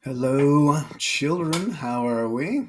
Hello, children. How are we?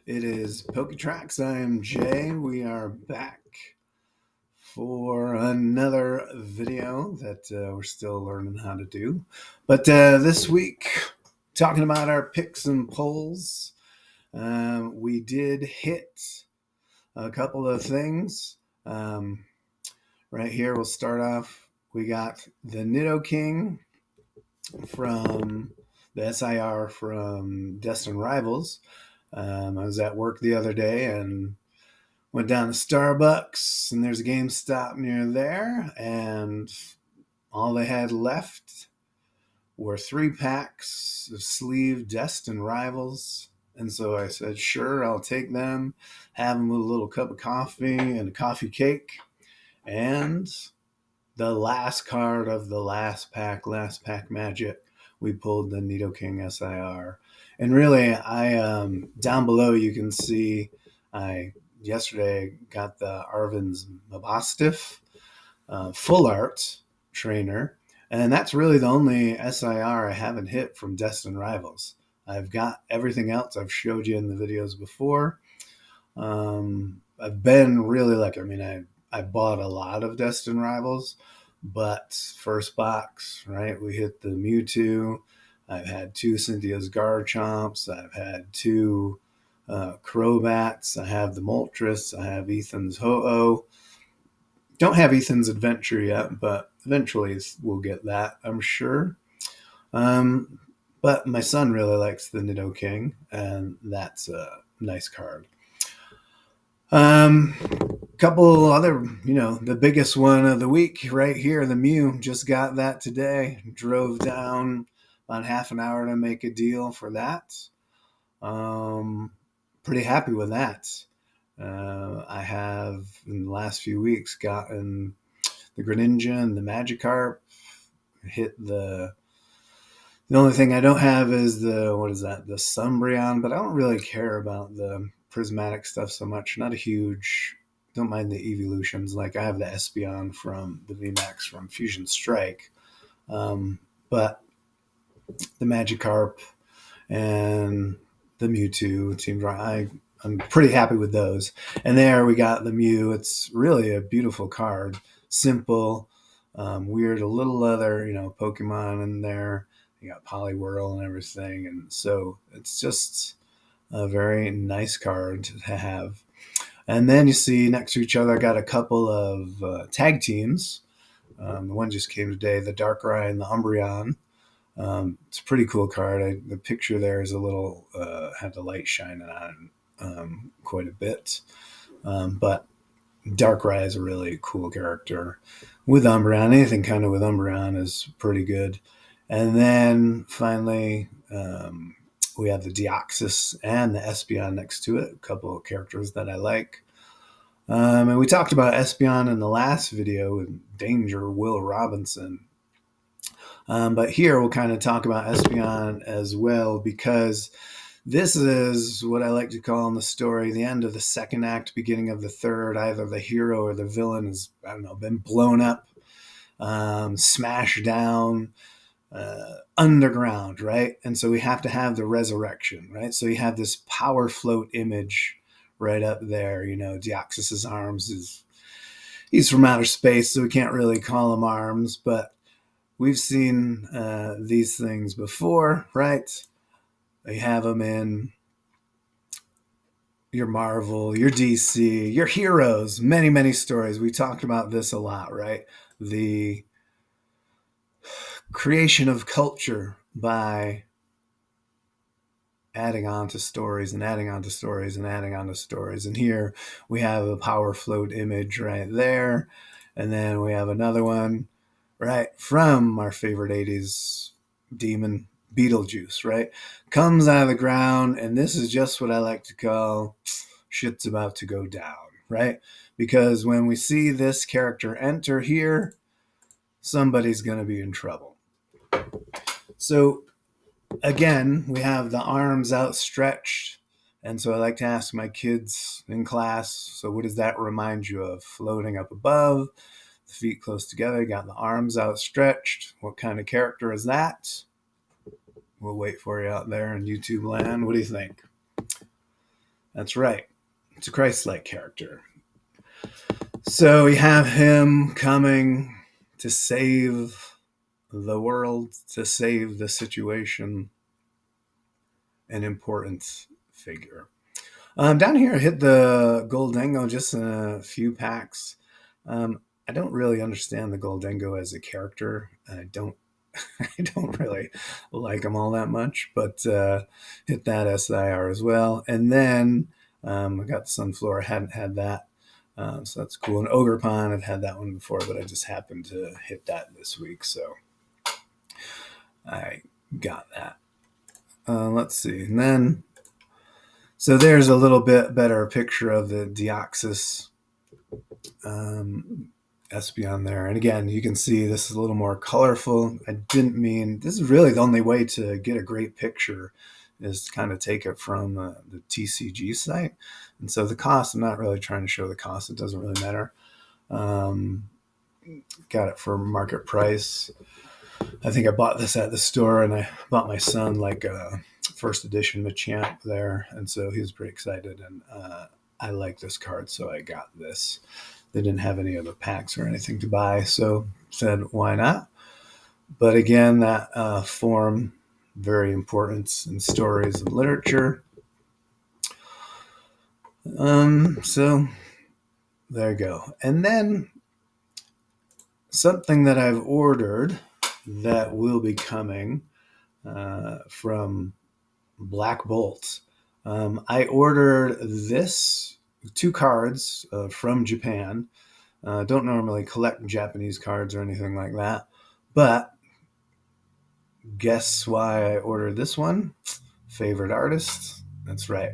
It is Poketracks. I am Jay. We are back for another video that we're still learning how to do. But this week, talking about our picks and polls, we did hit a couple of things. Right here, we'll start off. We got the Nidoking from the SIR from Destined Rivals. I was at work the other day and went down to Starbucks, and there's a GameStop near there, and all they had left were 3 packs of sleeve Destined Rivals. And so I said, sure, I'll take them, have them with a little cup of coffee and a coffee cake. And the last card of the last pack magic, we pulled the Nidoking SIR. And really, I down below you can see I yesterday got the Arvin's Mabostiff full art trainer, and that's really the only SIR I haven't hit from Destined Rivals. I've got everything else I've showed you in the videos before. I've been really lucky. I mean, I bought a lot of Destined Rivals, but first box, right? We hit the Mewtwo. I've had 2 Cynthia's Garchomps. I've had 2 Crobats. I have the Moltres. I have Ethan's Ho-Oh. Don't have Ethan's Adventure yet, but eventually we'll get that, I'm sure. But my son really likes the Nidoking, and that's a nice card. Couple other, the biggest one of the week right here, the Mew. Just got that today. Drove down about half an hour to make a deal for that. Pretty happy with that. I have, in the last few weeks, gotten the Greninja and the Magikarp. Hit the only thing I don't have is the Sumbreon, but I don't really care about the prismatic stuff so much. Not a huge, don't mind the evolutions. Like I have the Espeon from the VMAX from Fusion Strike. But the Magikarp and the Mewtwo seemed right. I'm pretty happy with those. And there we got the Mew. It's really a beautiful card. Simple, weird, a little other, Pokemon in there. You got Poliwhirl and everything. And so it's just a very nice card to have. And then you see next to each other, I got a couple of tag teams. The one just came today, the Darkrai and the Umbreon. It's a pretty cool card. The picture there is a little, had the light shining on quite a bit. But Darkrai is a really cool character. With Umbreon, anything kind of with Umbreon is pretty good. And then finally, we have the Deoxys and the Espeon next to it, a couple of characters that I like. And we talked about Espeon in the last video with Danger Will Robinson. But here we'll kind of talk about Espeon as well, because this is what I like to call in the story the end of the second act, beginning of the third. Either the hero or the villain has, been blown up, smashed down, underground, right? And so we have to have the resurrection, right? So you have this power float image right up there. Deoxys's arms he's from outer space, so we can't really call him arms, but we've seen these things before, right? They have them in your Marvel, your DC, your heroes, many, many stories. We talked about this a lot, right? The creation of culture by adding on to stories and adding on to stories and adding on to stories. And here we have a power float image right there. And then we have another one, right, from our favorite 80s demon, Beetlejuice, right? Comes out of the ground, and this is just what I like to call shit's about to go down, right? Because when we see this character enter here, somebody's going to be in trouble. So again, we have the arms outstretched. And so I like to ask my kids in class, so what does that remind you of? Floating up above, the feet close together, got the arms outstretched. What kind of character is that? We'll wait for you out there in YouTube land. What do you think? That's right. It's a Christ-like character. So we have him coming to save the world, to save the situation. An important figure. Down here, I hit the Gholdengo just in a few packs. I don't really understand the Gholdengo as a character. I don't really like him all that much, but hit that SIR as well. And then I got the Sunflora, hadn't had that. So that's cool. And Ogerpon, I've had that one before, but I just happened to hit that this week. So I got that. Let's see. And then, so there's a little bit better picture of the Deoxys Espeon there. And again, you can see this is a little more colorful. I didn't mean, this is really the only way to get a great picture is to kind of take it from the TCG site. And so the cost, I'm not really trying to show the cost. It doesn't really matter. Got it for market price. I think I bought this at the store, and I bought my son like a first edition Machamp there. And so he was pretty excited, and I like this card, so I got this. They didn't have any other packs or anything to buy, so said, why not? But again, that form, very important in stories and literature. So there you go. And then something that I've ordered that will be coming from Black Bolt. I ordered this 2 cards from Japan. Don't normally collect Japanese cards or anything like that, but guess why I ordered this one? Favorite artist? That's right,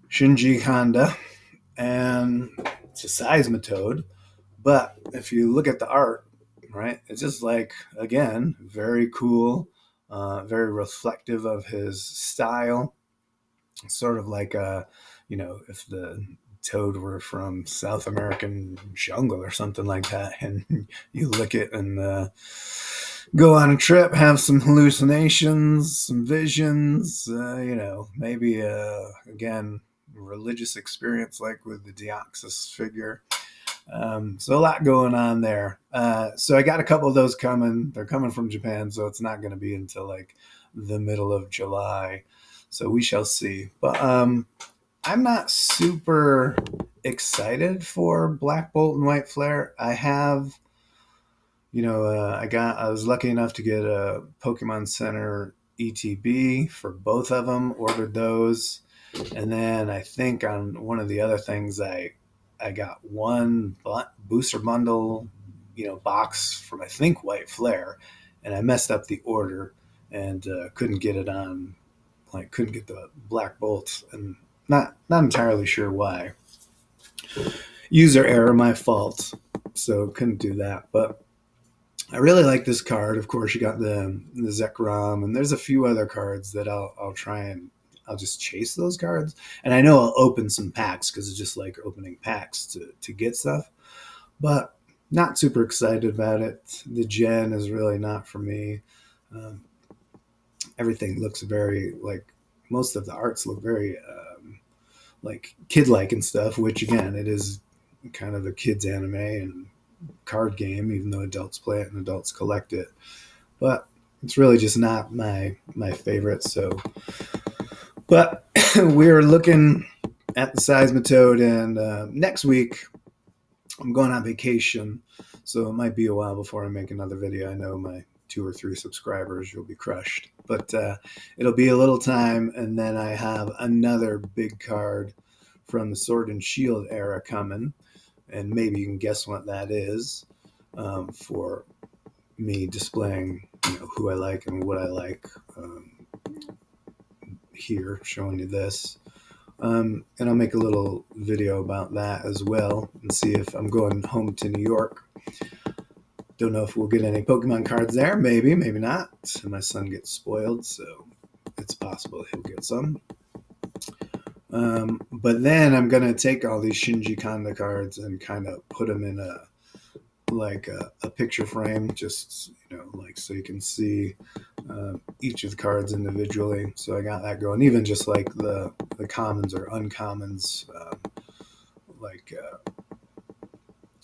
Shinji Kanda, and it's a Seismitoad. But if you look at the art, right, it's just like, again, very cool, very reflective of his style. Sort of like if the toad were from South American jungle or something like that, and you lick it and go on a trip, have some hallucinations, some visions, maybe again, religious experience like with the Deoxys figure. So a lot going on there. So I got a couple of those coming. They're coming from Japan, so it's not going to be until like the middle of July. So we shall see. But I'm not super excited for Black Bolt and White Flare. I have, I was lucky enough to get a Pokemon Center ETB for both of them, ordered those. And then I think on one of the other things, I got one booster bundle, box from, I think, White Flare, and I messed up the order and couldn't get it on. Couldn't get the Black Bolt, and not entirely sure why. User error, my fault. So couldn't do that. But I really like this card. Of course, you got the Zekrom, and there's a few other cards that I'll try and I'll just chase those cards. And I know I'll open some packs because it's just like opening packs to get stuff. But not super excited about it. The gen is really not for me. Everything looks very most of the arts look very kid-like and stuff, which again, it is kind of a kids anime and card game, even though adults play it and adults collect it. But it's really just not my favorite. So, but we're looking at the Seismitoad, and next week I'm going on vacation, so it might be a while before I make another video. I know my 2 or 3 subscribers, you'll be crushed, but it'll be a little time, and then I have another big card from the Sword and Shield era coming, and maybe you can guess what that is, for me displaying who I like and what I like, here showing you this, and I'll make a little video about that as well and see if I'm going home to New York. Don't know if we'll get any Pokemon cards there. Maybe, maybe not. My son gets spoiled, so it's possible he'll get some. But then I'm going to take all these Shinji Kanda cards and kind of put them in a picture frame, just, so you can see each of the cards individually. So I got that going. Even just like the commons or uncommons, like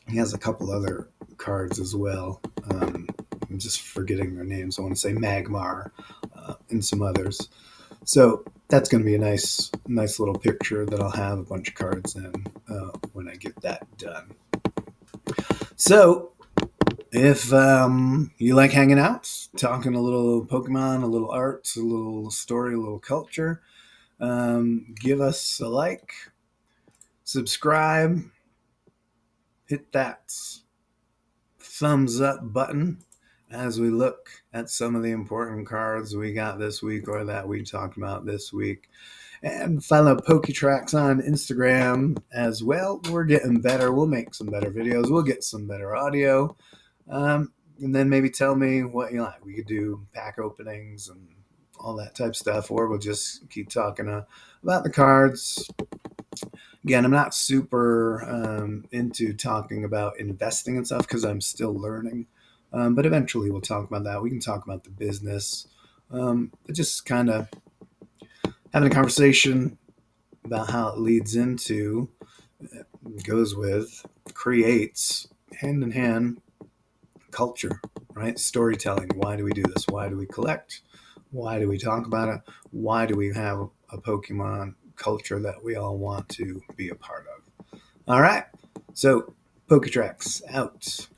he has a couple other cards as well. I'm just forgetting their names. I want to say Magmar and some others. So that's going to be a nice little picture that I'll have a bunch of cards in when I get that done. So if you like hanging out, talking a little Pokemon, a little art, a little story, a little culture, give us a like, subscribe, hit that thumbs up button as we look at some of the important cards we got this week or that we talked about this week. And follow PokeTracks on Instagram as well. We're getting better. We'll make some better videos. We'll get some better audio. And then maybe tell me what you like. We could do pack openings and all that type of stuff, or we'll just keep talking about the cards. Again, I'm not super into talking about investing and stuff because I'm still learning. But eventually we'll talk about that. We can talk about the business. But just kind of having a conversation about how it leads into, goes with, creates hand in hand culture, right? Storytelling. Why do we do this? Why do we collect? Why do we talk about it? Why do we have a Pokemon culture that we all want to be a part of? All right. So, PokeTracks out.